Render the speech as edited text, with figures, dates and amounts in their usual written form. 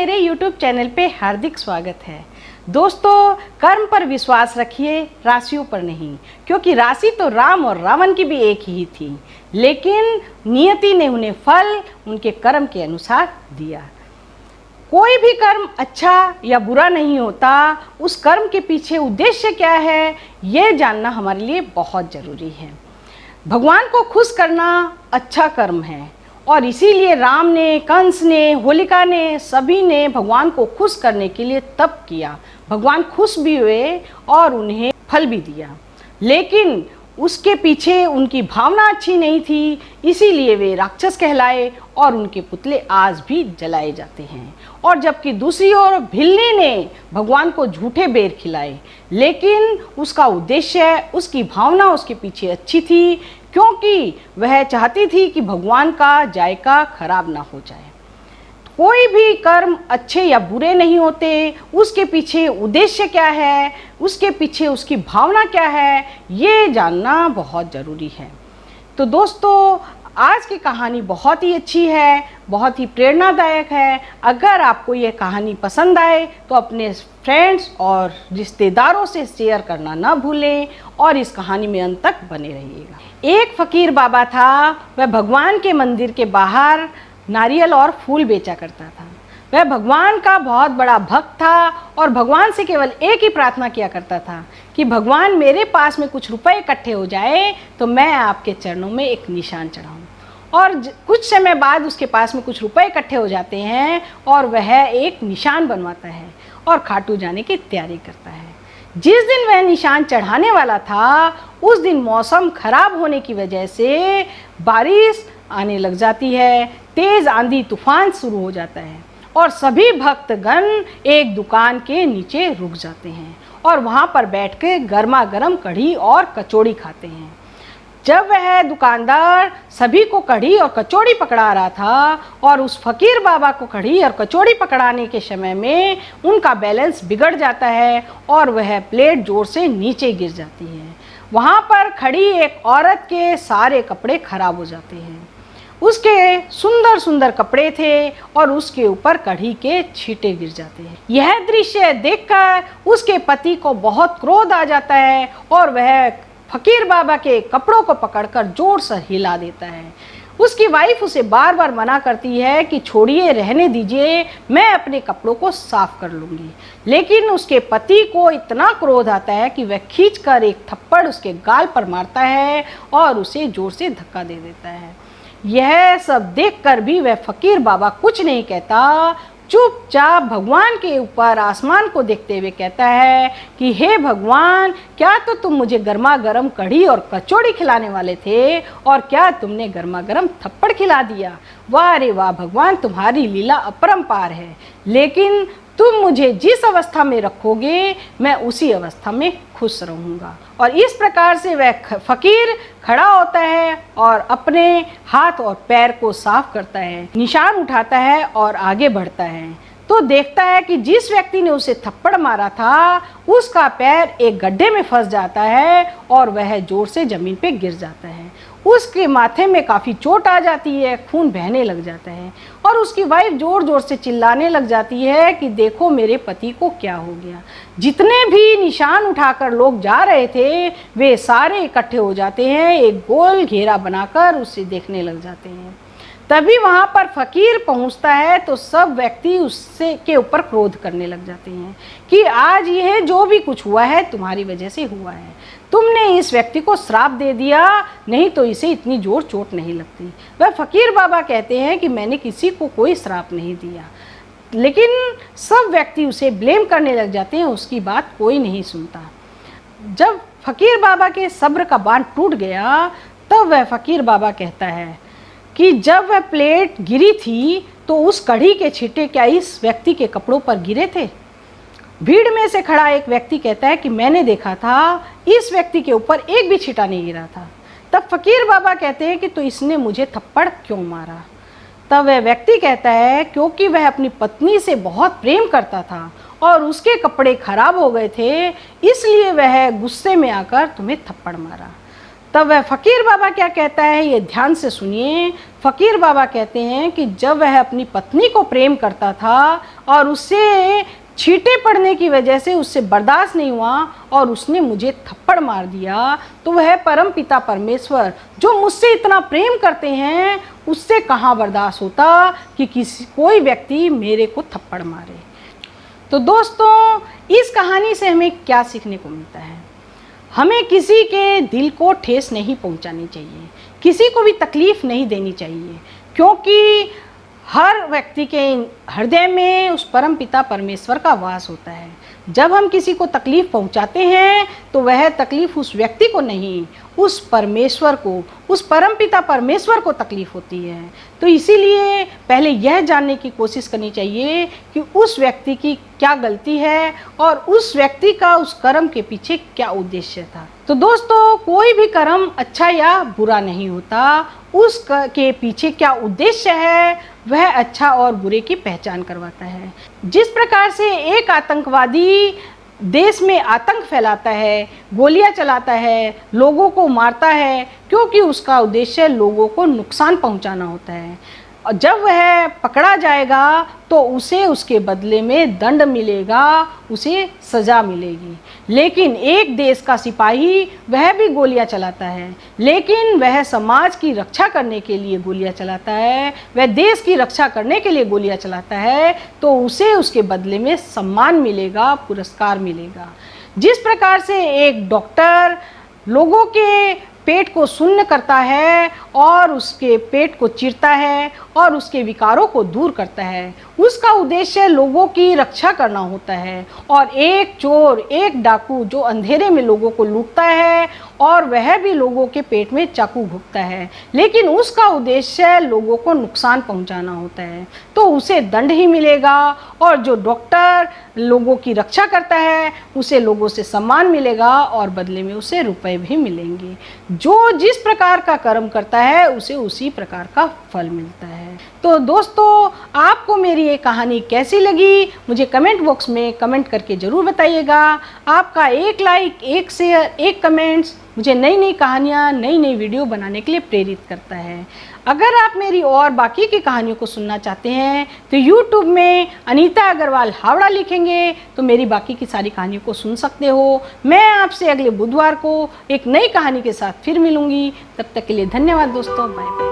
मेरे YouTube channel पे हार्दिक स्वागत है। दोस्तों, कर्म पर विश्वास रखिए, राशियों पर नहीं, क्योंकि राशि तो राम और रावण की भी एक ही थी, लेकिन नियति ने उन्हें फल उनके कर्म के अनुसार दिया। कोई भी कर्म अच्छा या बुरा नहीं होता, उस कर्म के पीछे उद्देश्य क्या है ये जानना हमारे लिए बहुत ज़रूरी है। भगवान को खुश करना अच्छा कर्म है और इसीलिए राम ने, कंस ने, होलिका ने, सभी ने भगवान को खुश करने के लिए तप किया। भगवान खुश भी हुए और उन्हें फल भी दिया, लेकिन उसके पीछे उनकी भावना अच्छी नहीं थी, इसीलिए वे राक्षस कहलाए और उनके पुतले आज भी जलाए जाते हैं। और जबकि दूसरी ओर भिल्ली ने भगवान को झूठे बेर खिलाए, लेकिन उसका उद्देश्य, उसकी भावना उसके पीछे अच्छी थी, क्योंकि वह चाहती थी कि भगवान का जायका खराब ना हो जाए। कोई भी कर्म अच्छे या बुरे नहीं होते, उसके पीछे उद्देश्य क्या है, उसके पीछे उसकी भावना क्या है, ये जानना बहुत ज़रूरी है। तो दोस्तों, आज की कहानी बहुत ही अच्छी है, बहुत ही प्रेरणादायक है। अगर आपको ये कहानी पसंद आए तो अपने फ्रेंड्स और रिश्तेदारों से शेयर करना ना भूलें और इस कहानी में अंत तक बने रहिएगा। एक फ़कीर बाबा था, वह भगवान के मंदिर के बाहर नारियल और फूल बेचा करता था। वह भगवान का बहुत बड़ा भक्त था और भगवान से केवल एक ही प्रार्थना किया करता था कि भगवान, मेरे पास में कुछ रुपए इकट्ठे हो जाए तो मैं आपके चरणों में एक निशान चढ़ाऊं। और कुछ समय बाद उसके पास में कुछ रुपए इकट्ठे हो जाते हैं और वह एक निशान बनवाता है और खाटू जाने की तैयारी करता है। जिस दिन वह निशान चढ़ाने वाला था, उस दिन मौसम खराब होने की वजह से बारिश आने लग जाती है, तेज आंधी तूफान शुरू हो जाता है और सभी भक्तगण एक दुकान के नीचे रुक जाते हैं और वहाँ पर बैठ के गर्मा गर्म कढ़ी और कचौड़ी खाते हैं। जब वह दुकानदार सभी को कढ़ी और कचौड़ी पकड़ा रहा था और उस फकीर बाबा को कढ़ी और कचौड़ी पकड़ाने के समय में उनका बैलेंस बिगड़ जाता है और वह प्लेट जोर से नीचे गिर जाती है। वहाँ पर खड़ी एक औरत के सारे कपड़े खराब हो जाते हैं। उसके सुंदर सुंदर कपड़े थे और उसके ऊपर कढ़ी के छींटे गिर जाते हैं। यह दृश्य देखकर उसके पति को बहुत क्रोध आ जाता है और वह फकीर बाबा के कपड़ों को पकड़कर जोर से हिला देता है। उसकी वाइफ उसे बार बार मना करती है कि छोड़िए, रहने दीजिए, मैं अपने कपड़ों को साफ कर लूँगी, लेकिन उसके पति को इतना क्रोध आता है कि वह खींचकर एक थप्पड़ उसके गाल पर मारता है और उसे जोर से धक्का दे देता है। यह सब देखकर भी वह फकीर बाबा कुछ नहीं कहता, चुपचाप भगवान के ऊपर आसमान को देखते हुए कहता है कि हे भगवान, क्या तो तुम मुझे गर्मा गर्म कढ़ी और कचौड़ी खिलाने वाले थे और क्या तुमने गर्मा गर्म थप्पड़ खिला दिया। वाह रे वाह भगवान, तुम्हारी लीला अपरंपार है, लेकिन तुम मुझे जिस अवस्था में रखोगे मैं उसी अवस्था में खुश रहूँगा। और इस प्रकार से वह फकीर खड़ा होता है और अपने हाथ और पैर को साफ करता है, निशान उठाता है और आगे बढ़ता है। तो देखता है कि जिस व्यक्ति ने उसे थप्पड़ मारा था उसका पैर एक गड्ढे में फंस जाता है और वह जोर से जमीन पे गिर जाता है। उसके माथे में काफ़ी चोट आ जाती है, खून बहने लग जाता है और उसकी वाइफ जोर जोर से चिल्लाने लग जाती है कि देखो मेरे पति को क्या हो गया। जितने भी निशान उठाकर लोग जा रहे थे वे सारे इकट्ठे हो जाते हैं, एक गोल घेरा बनाकर उसे देखने लग जाते हैं। तभी वहाँ पर फकीर पहुँचता है तो सब व्यक्ति उससे के ऊपर क्रोध करने लग जाते हैं कि आज यह जो भी कुछ हुआ है तुम्हारी वजह से हुआ है, तुमने इस व्यक्ति को श्राप दे दिया, नहीं तो इसे इतनी जोर चोट नहीं लगती। वह फकीर बाबा कहते हैं कि मैंने किसी को कोई श्राप नहीं दिया, लेकिन सब व्यक्ति उसे ब्लेम करने लग जाते हैं, उसकी बात कोई नहीं सुनता। जब फकीर बाबा के सब्र का बांध टूट गया तब वह फकीर बाबा कहता है कि जब वह प्लेट गिरी थी तो उस कढ़ी के छींटे क्या इस व्यक्ति के कपड़ों पर गिरे थे। भीड़ में से खड़ा एक व्यक्ति कहता है कि मैंने देखा था, इस व्यक्ति के ऊपर एक भी छींटा नहीं गिरा था। तब फकीर बाबा कहते हैं कि तो इसने मुझे थप्पड़ क्यों मारा। तब वह व्यक्ति कहता है क्योंकि वह अपनी पत्नी से बहुत प्रेम करता था और उसके कपड़े खराब हो गए थे, इसलिए वह गुस्से में आकर तुम्हें थप्पड़ मारा। तब वह फ़कीर बाबा क्या कहता है, ये ध्यान से सुनिए। फ़कीर बाबा कहते हैं कि जब वह अपनी पत्नी को प्रेम करता था और उससे छींटे पड़ने की वजह से उससे बर्दाश्त नहीं हुआ और उसने मुझे थप्पड़ मार दिया, तो वह परम पिता परमेश्वर जो मुझसे इतना प्रेम करते हैं उससे कहाँ बर्दाश्त होता कि कोई व्यक्ति मेरे को थप्पड़ मारे। तो दोस्तों, इस कहानी से हमें क्या सीखने को मिलता है? हमें किसी के दिल को ठेस नहीं पहुंचानी चाहिए, किसी को भी तकलीफ़ नहीं देनी चाहिए, क्योंकि हर व्यक्ति के हृदय में उस परम पिता परमेश्वर का वास होता है। जब हम किसी को तकलीफ़ पहुंचाते हैं तो वह तकलीफ़ उस व्यक्ति को नहीं, उस परमेश्वर को, उस परम पिता परमेश्वर को तकलीफ़ होती है। तो इसीलिए पहले यह जानने की कोशिश करनी चाहिए कि उस व्यक्ति की क्या गलती है और उस व्यक्ति का उस कर्म के पीछे क्या उद्देश्य था। तो दोस्तों, कोई भी कर्म अच्छा या बुरा नहीं होता, उस के पीछे क्या उद्देश्य है वह अच्छा और बुरे की पहचान करवाता है। जिस प्रकार से एक आतंकवादी देश में आतंक फैलाता है, गोलियां चलाता है, लोगों को मारता है, क्योंकि उसका उद्देश्य लोगों को नुकसान पहुंचाना होता है, और जब वह पकड़ा जाएगा तो उसे उसके बदले में दंड मिलेगा, उसे सज़ा मिलेगी। लेकिन एक देश का सिपाही वह भी गोलियां चलाता है, लेकिन वह समाज की रक्षा करने के लिए गोलियां चलाता है, वह देश की रक्षा करने के लिए गोलियां चलाता है, तो उसे उसके बदले में सम्मान मिलेगा, पुरस्कार मिलेगा। जिस प्रकार से एक डॉक्टर लोगों के पेट को शून्य करता है और उसके पेट को चीरता है और उसके विकारों को दूर करता है, उसका उद्देश्य लोगों की रक्षा करना होता है। और एक चोर, एक डाकू जो अंधेरे में लोगों को लूटता है और वह भी लोगों के पेट में चाकू घुसता है, लेकिन उसका उद्देश्य लोगों को नुकसान पहुंचाना होता है, तो उसे दंड ही मिलेगा। और जो डॉक्टर लोगों की रक्षा करता है उसे लोगों से सम्मान मिलेगा और बदले में उसे रुपए भी मिलेंगे। जो जिस प्रकार का कर्म करता है उसे उसी प्रकार का फल मिलता है। तो दोस्तों, आपको मेरी ये कहानी कैसी लगी मुझे कमेंट बॉक्स में कमेंट करके ज़रूर बताइएगा। आपका एक लाइक, एक शेयर, एक कमेंट्स मुझे नई नई कहानियाँ, नई नई वीडियो बनाने के लिए प्रेरित करता है। अगर आप मेरी और बाकी की कहानियों को सुनना चाहते हैं तो YouTube में अनीता अग्रवाल हावड़ा लिखेंगे तो मेरी बाकी की सारी कहानियों को सुन सकते हो। मैं आपसे अगले बुधवार को एक नई कहानी के साथ फिर मिलूंगी। तब तक के लिए धन्यवाद दोस्तों, बाय बाय।